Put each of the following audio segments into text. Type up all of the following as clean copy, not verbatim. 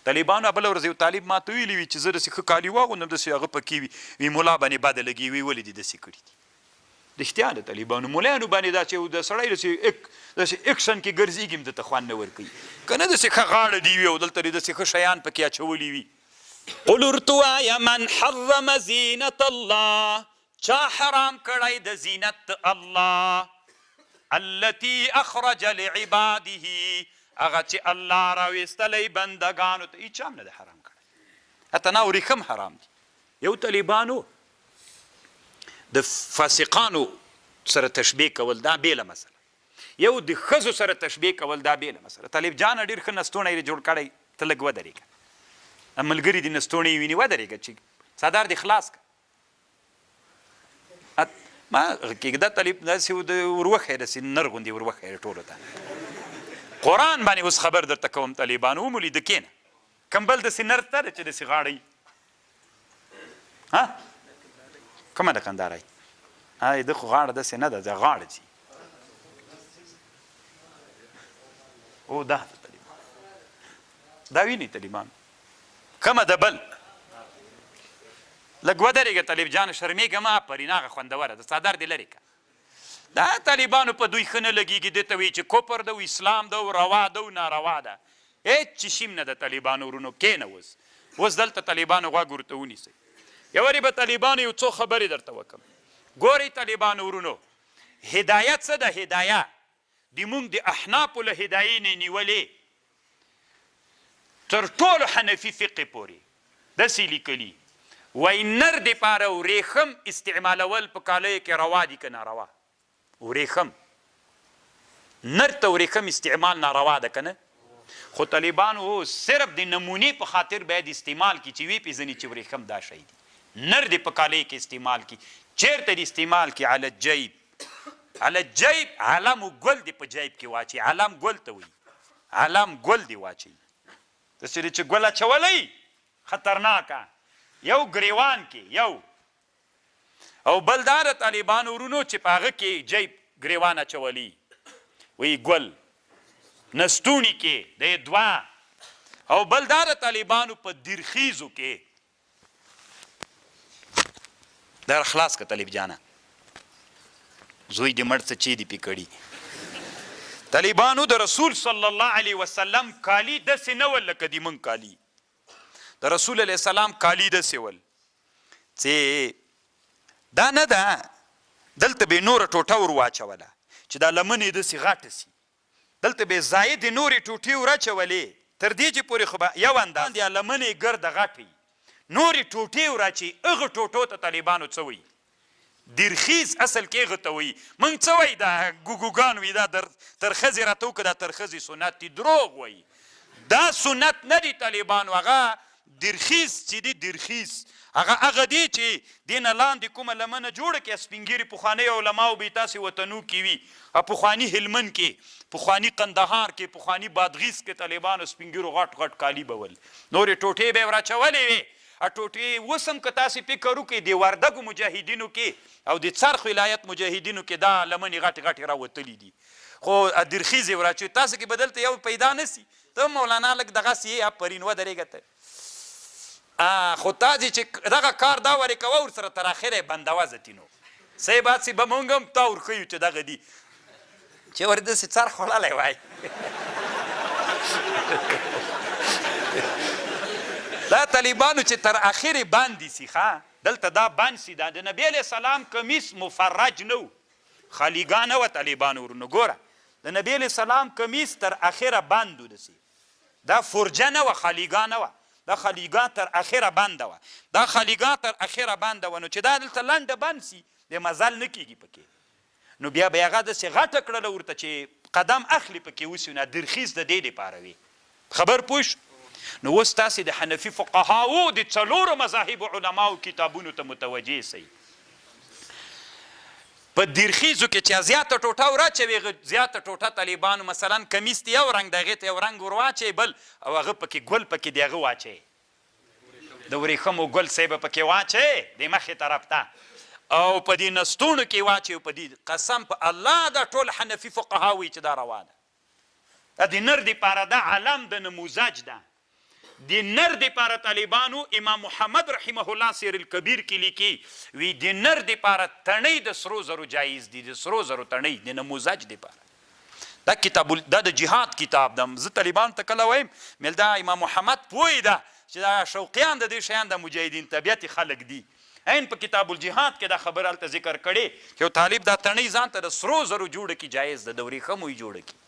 طالبانو بله ورځ یو طالب ماته ویلي وي چې زه داسې ښه کالي واغوندم داسې هغه پکې وي ملا باندې بده لګي وي ولې دې داسې کړي دي رښتیا د طالبانو ملایانو باندې دا چې د سړی داسې اکشن کې ګرځېږي هم درته خوند نه ورکوي که نه داسې ښه غاړه دي وي او دلته داسې ښه شیان پکې اچولي وي قل ورته وایه من حرم زینت الله چا حرام کړی د زینت الله التي اخرج لعباده هغه چې الله راویستلی بندګانو ته هېچا هم نه دی حرام کړی حتی نه ورېښم حرام دي یو طالبانو د فاسقانو سره تشبیه کول دا بیله مسله یو د ښځو سره تشبیه کول دا بیله مسله طالب جانه ډېر ښه نستوڼی یې جوړ کړی ته لږ ودرېږه ملګري دې نستوڼی ویني ودرېږه چې څادر دې خلاص کړه ما کېږده طالب داسې وروښی داسې نر غوندې وروښی ټولو ته قرآن باندې اوس خبر درته کوم طالبانو ومولیده کېنه کمبل داسې نر ته ده چې داسې غاړه ها کومه ده کندارۍ ده خو غاړه داسې نه ده غاړه ځي او دا ده طالبان دا ویني طالبان کومه ده بل لږ ودرېږه طالب جان شرمېږه مه آفرین هغه خوندوره ده څادر دې لرې که دا طالبانو په دوی ښه نه لګېږي دې ته وایي چې کفر ده او اسلام ده او روا ده او ناروا ده هېڅ چې شیم نه ده طالبانو ورونو کښېنه اوس دلته طالبانو غوږ ورته ونیسئ یوارې به طالبانو یو څو خبرې درته وکړم ګورئ طالبانو ورونو هدایت څه ده هدایه د موږ د احنافو له هدایې نه نیولې تر ټولو حنفي فقې پورې داسې لیکلي وایي نر دپاره ورېښم استعمالول په کالیو کې روا دي که ناروا ورېښم نر ته ورېښم استعمال ناروا ده که نه خو طالبانو صرف د نمونې په خاطر باید استعمال کړي چې ویې پېژني چې ورېښم دا شی دي نر دې په کالیو کې استعمال کړي چېرته دې استعمال کړي علی الجیب علی الجیب علم و ګل دې په جیب کې واچوي علم ګل ته وایي علم ګل دې واچوي داسې دی چې ګل اچولی خطرناکه یو ګریوان کې یو او بل دا د طالبانو ورونو چې په هغه کې جیب ګریوان اچولی وایي ګل نستوني کې د دوه او بل دا د طالبانو په دیرخیزو کې در خلاص که طالب جانه زوی دې مړ څه چې دې پې کړي طالبانو د رسول صلی الله علیه وسلم کالي داسې نه ول لکه د موږ کالي د رسول علیه السلام کالي داسې ول چې دا نه ده دلته به یې نوره ټوټه ور واچوله چې دا لمن یې داسې غټه سي دلته به یې زاید نورې ټوټې ور اچولې تر دې چې پورې خو به یو انداز یا لمن یې ګرده غټه وي نورې ټوټې ور اچوي هغه ټوټو ته طالبانو څه وایي دیرخیز اصل کې هغه ته وایي موږ څه وایي دا ګوګوګان وایي دا تر ښځې راته وکړه دا تر ښځې سنت دي دروغ وایي دا سنت نه دي طالبانو هغه دیرخیز چې دي دیرخیز هغه دی چې دې نه لاندې کومه لمنه جوړه کړي سپین ګیري پخواني علماو به یې تاسې وطنو کې وي پخواني هلمند کې پخواني قندهار کې پخواني بادغیس کې طالبانو سپین ګیرو غټ غټ کالي به ول نورې ټوټې به یې ور اچولې وې ټوټې اوس هم که تاسې فکر وکړئ د وردګو مجاهدینو کې او د څرخ ولایت مجاهدینو کې دا لمنې غټې غټې راوتلي دي خو درخیزې ور اچوي تاسو کې به دلته یو پیدا نه سي ته مولانا لږ دغسې یې آفرین ودرېږه ته خو تاسې چې دغه کار دا ورې کوه ورسره تر اخره یې بندوه ځتینو صحیح بات سي به مونږ هم تا ورښیو چې دغه دي چې ور داسې څرخ وړلی وای دا طالبانو چې تر اخرې باندې سي ښه دلته دا بند سي دا د نبي علیه السلام کمیس مفرج نه و خالیګا نه وه طالبانو ورونو ګوره د نبي علیه السلام کمیس تر اخره بند و دسې دا فرجه نه وه خالیګا نه وه دا خالیګا تر اخره بنده وه دا خالیګا تر اخره بنده وه نو چې دا دلته لنډه بند سي د مزل نه کېږي پکې نو بیا به یې هغه داسې غټه کړله ورته چې قدم اخلي پکې وسي نه درخیز د دې دپاره وي خبر پوه نو اوس تاسې د حنفي فقهاو د څلورو مذاهبو علماو کتابونو ته متوجه سئ په دیرخیزو کې چې زیاته ټوټه ور اچوي زیاته ټوټه طالبانو مثلا کمیس دی یو رنګ د هغې ته یو رنګ ور واچوي بل او هغه پکې ګل پکې د هغه واچوي د ورېښمو ګل صاحب پکې واچوي د مخې طرف ته او په دې نستونو کې واچوي په دې قسم په الله دا ټول حنفي فقها وایي چې دا روا ده دا د نر دپاره دا علم د نموزج ده د نر دپاره طالبانو امام محمد رحمه الله سیر الکبیر کې لیکي وی د نر دپاره تڼۍ د سرو زرو جایز دي، د سرو زرو تڼۍ د نموزج دپاره. دا کتاب دا د جهاد کتاب ده. زه طالبان ته کله وایم مل دا امام محمد پوه ده چې دا شوقیان د دې شیان د مجاهدین طبیعت خلک دي. عین په کتاب الجهاد کې دا خبر هلته ذکر کړی چې یو طالب دا تڼۍ ځان ته د سرو زرو جوړه کړي جایز ده، د ورېښمو یې جوړه کړي.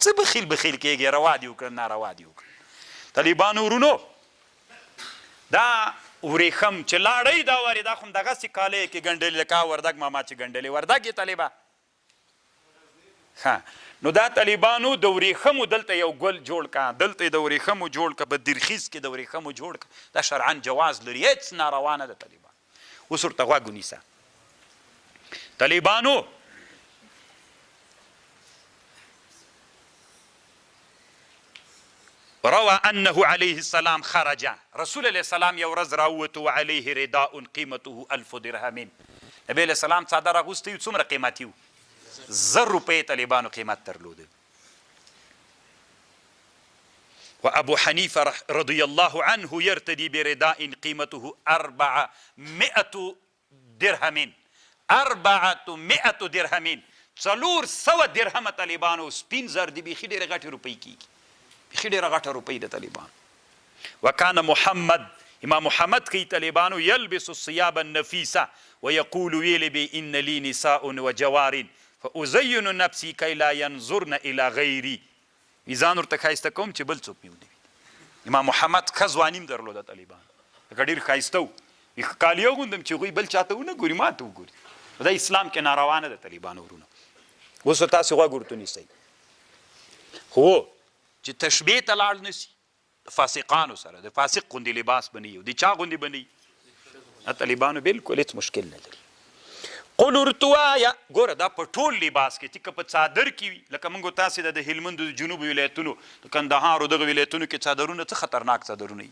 څه بخیل بخیل کېږي، روا دي وکړه ناروا دي وکړه. طالبانو ورونو دا ورېښم چې لاړی دا وارې دا خو هم دغسې کالی کې ګنډلې لکه وردګ ماما چې ګنډلې وردګ یې طالبه. ښه نو دا طالبانو د ورېښمو دلته یو ګل جوړ که، دلته یې د ورېښمو جوړ که، په درخیز کې د ورېښمو جوړ که. دا شرعا جواز لري، هېڅ ناروا نه ده. طالبان اوس ورته غوږ ونیسه. طالبانو روى انه عليه السلام خرج، رسول الله السلام یو ورځ راووتو وعليه رداء قیمته 1000 درهم. نبی علیه السلام څادر اغوستی و، څومره قیمتي و؟ 1000 روپۍ طالبانو قیمت درلوده. و ابو حنیفه رضی الله عنه یرتدی برداء قیمته 400 درهم. 400 درهم، 400 درهم طالبانو سپین زر دی، بیخي ډېرې غټې روپۍ کېږي، بیخي ډېره غټه روپۍ د طالبانو. وکان محمد، امام محمد کوي طالبانو یلبس الثياب النفیسه ویقول ویلی بی ان لی نساء وجوار فازین نفسی کی لا ینظرن الی غیری. ځان ورته ښایسته کوم چې بل څوک مې ونه ویني. امام محمد ښه ځواني هم درلوده طالبانو، لکه ډېر ښایسته و، کالیو غوندم چې هغوی بل چاته ونه ګوري، ما ته وګوري. دا اسلام کې ناروا نه ده طالبانو ورونه. اوس تاسې غوږ ورته نیسئ. خو چې تشبیه ته لاړ نسي د فاسقانو سره، د فاسق غوندې لباس بنوي او د چا غوندې بنوي، طالبانو بالکل هېڅ مشکل نه لري. قل ورته وایه ګوره دا په ټول لباس کې چې که په څادر کې وي، لکه موږ تاسې د هلمند د جنوب ولایتونو د کندهار او دغه ولایتونو کې څادرونه څه خطرناک څادرونه وي،